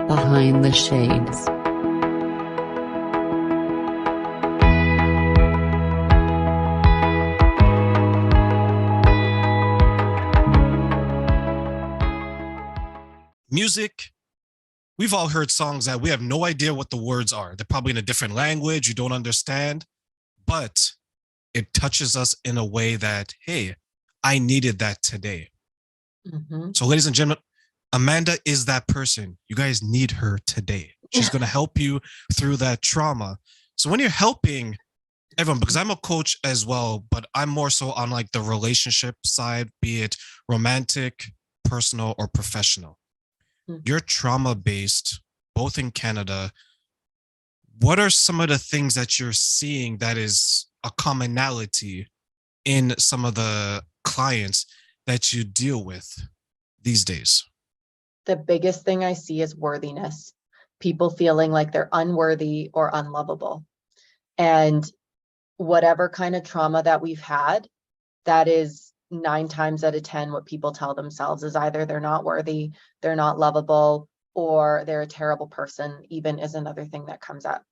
Behind the Shades. Music, we've all heard songs that we have no idea what the words are. They're probably in a different language, you don't understand, but it touches us in a way that, hey, I needed that today. Mm-hmm. So, ladies and gentlemen, Amanda is that person. You guys need her today. She's going to help you through that trauma. So, when you're helping everyone, because I'm a coach as well, but I'm more so on like the relationship side, be it romantic, personal, or professional. You're trauma based, both in Canada. What are some of the things that you're seeing that is a commonality in some of the clients that you deal with these days? The biggest thing I see is worthiness. People feeling like they're unworthy or unlovable. And whatever kind of trauma that we've had, that is 9 times out of 10 what people tell themselves is either they're not worthy, they're not lovable, or they're a terrible person, even is another thing that comes up.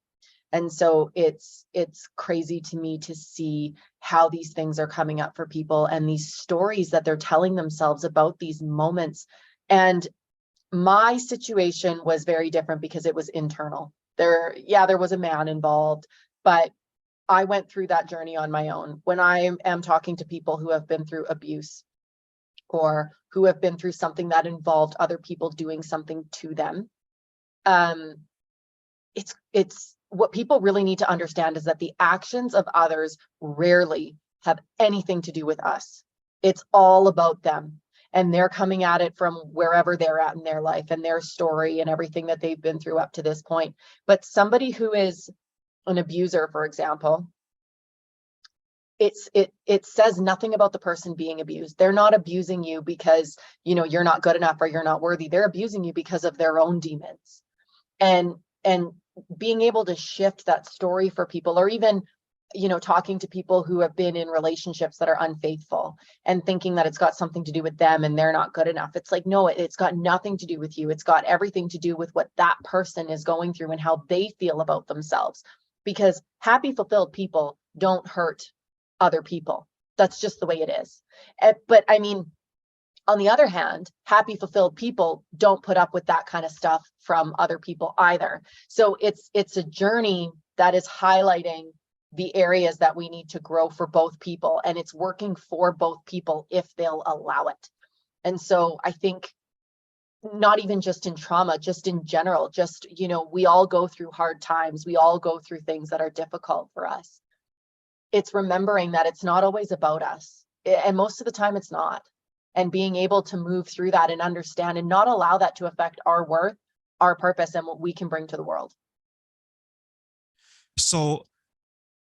And so it's crazy to me to see how these things are coming up for people and these stories that they're telling themselves about these moments. And my situation was very different because it was internal. There was a man involved, but I went through that journey on my own. When I am talking to people who have been through abuse or who have been through something that involved other people doing something to them, it's what people really need to understand is that the actions of others rarely have anything to do with us. It's all about them. And they're coming at it from wherever they're at in their life and their story and everything that they've been through up to this point. But somebody who is an abuser, for example, it says nothing about the person being abused. They're not abusing you because, you're not good enough or you're not worthy. They're abusing you because of their own demons. And being able to shift that story for people, or even, talking to people who have been in relationships that are unfaithful and thinking that it's got something to do with them and they're not good enough. It's like, no, it's got nothing to do with you. It's got everything to do with what that person is going through and how they feel about themselves. Because happy, fulfilled people don't hurt other people. That's just the way it is. But I mean, on the other hand, happy, fulfilled people don't put up with that kind of stuff from other people either. So it's a journey that is highlighting the areas that we need to grow for both people, and it's working for both people if they'll allow it. And so I think not even just in trauma, just in general, just, we all go through hard times. We all go through things that are difficult for us. It's remembering that it's not always about us. And most of the time it's not. And being able to move through that and understand and not allow that to affect our worth, our purpose, and what we can bring to the world. So,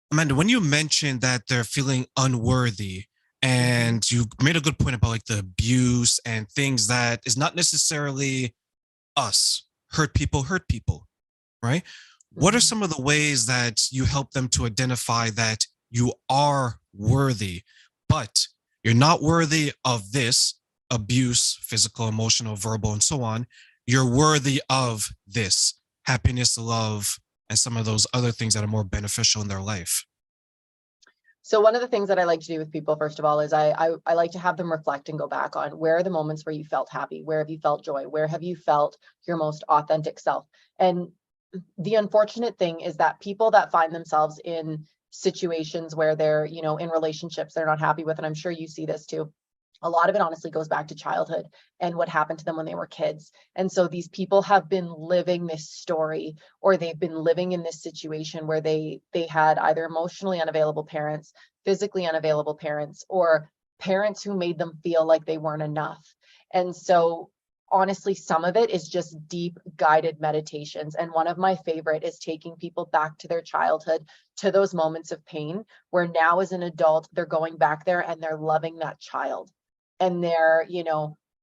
Amanda, when you mentioned that they're feeling unworthy, and you made a good point about like the abuse and things that is not necessarily us, hurt people, right? What are some of the ways that you help them to identify that you are worthy, but you're not worthy of this abuse, physical, emotional, verbal, and so on. You're worthy of this happiness, love, and some of those other things that are more beneficial in their life? So one of the things that I like to do with people, first of all, is I like to have them reflect and go back on where are the moments where you felt happy? Where have you felt joy? Where have you felt your most authentic self? And the unfortunate thing is that people that find themselves in situations where they're, in relationships they're not happy with, and I'm sure you see this too, a lot of it honestly goes back to childhood and what happened to them when they were kids. And so these people have been living this story, or they've been living in this situation where they had either emotionally unavailable parents, physically unavailable parents, or parents who made them feel like they weren't enough. And so honestly, some of it is just deep guided meditations. And one of my favorite is taking people back to their childhood, to those moments of pain where now as an adult, they're going back there and they're loving that child. And they're,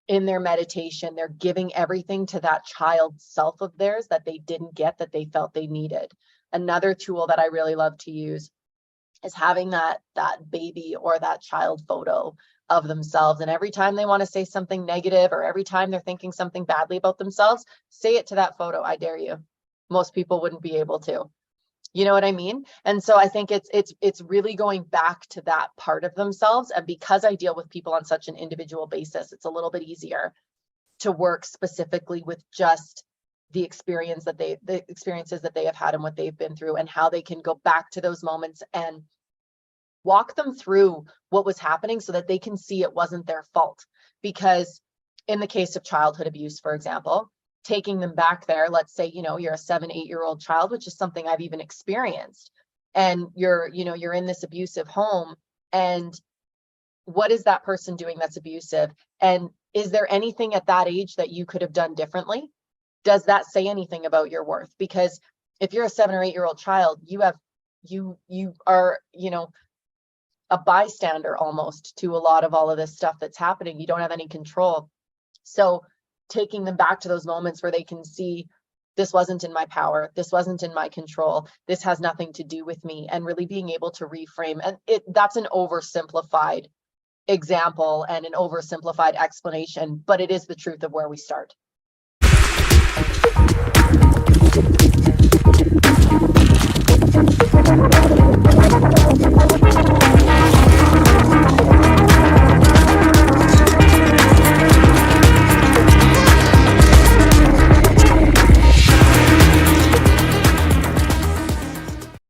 in their meditation, they're giving everything to that child self of theirs that they didn't get, that they felt they needed. Another tool that I really love to use is having that baby or that child photo of themselves. And every time they want to say something negative, or every time they're thinking something badly about themselves, say it to that photo. I dare you. Most people wouldn't be able to. You know what I mean? And so I think it's really going back to that part of themselves. And because I deal with people on such an individual basis, it's a little bit easier to work specifically with just the experiences that they have had and what they've been through, and how they can go back to those moments and walk them through what was happening so that they can see it wasn't their fault. Because in the case of childhood abuse, for example, taking them back there, let's say, you're a 7-8-year-old child, which is something I've even experienced, and you're in this abusive home, and what is that person doing that's abusive? And is there anything at that age that you could have done differently? Does that say anything about your worth? Because if you're a 7 or 8-year-old child, you are, a bystander almost to a lot of all of this stuff that's happening. You don't have any control. So taking them back to those moments where they can see, this wasn't in my power, this wasn't in my control, this has nothing to do with me, and really being able to reframe. And that's an oversimplified example and an oversimplified explanation, but it is the truth of where we start.